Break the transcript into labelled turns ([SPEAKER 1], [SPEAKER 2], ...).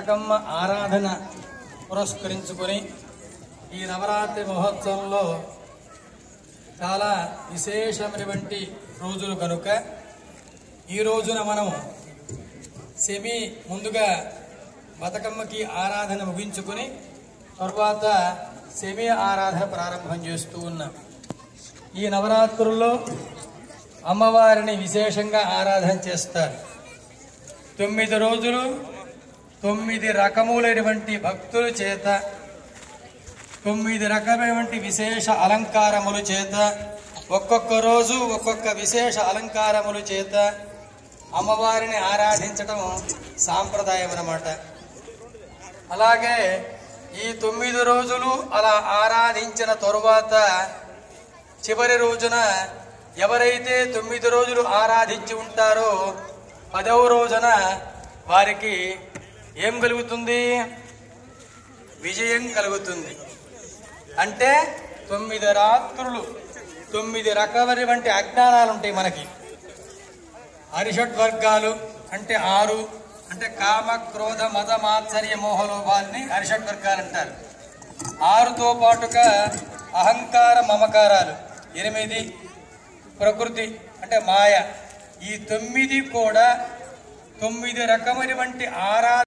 [SPEAKER 1] బతుకమ్మ ఆరాధన పురస్కరించుకొని ఈ నవరాత్రి మహోత్సవంలో చాలా విశేషమైనటువంటి రోజులు కనుక ఈ రోజున మనం ముందుగా బతుకమ్మకి ఆరాధన ముగించుకొని తర్వాత సెమీ ఆరాధన ప్రారంభం చేస్తూ ఉన్నాం. ఈ నవరాత్రుల్లో అమ్మవారిని విశేషంగా ఆరాధన చేస్తారు. 9 రోజులు 9 రకములైనటువంటి భక్తుల చేత 9 రకమైనటువంటి విశేష అలంకారముల చేత ఒక్కొక్క రోజు ఒక్కొక్క విశేష అలంకారముల చేత అమ్మవారిని ఆరాధించడం సాంప్రదాయం అన్నమాట. అలాగే ఈ 9 రోజులు అలా ఆరాధించిన తరువాత చివరి రోజున ఎవరైతే 9 రోజులు ఆరాధించి ఉంటారో 10వ రోజున వారికి ఏం కలుగుతుంది? విజయం కలుగుతుంది. అంటే 9 రాత్రులు 9 రకమైనటువంటి అజ్ఞానాలు ఉంటాయి మనకి. అరిషడ్వర్గాలు అంటే 6 అంటే కామ క్రోధ మద మాత్సర్య మోహలోభాల్ని అరిషడ్వర్గాలు అంటారు. 6తో పాటుగా అహంకార మమకారాలు 8, ప్రకృతి అంటే మాయ. ఈ 9 కూడా 9 రకమైనటువంటి ఆరాధన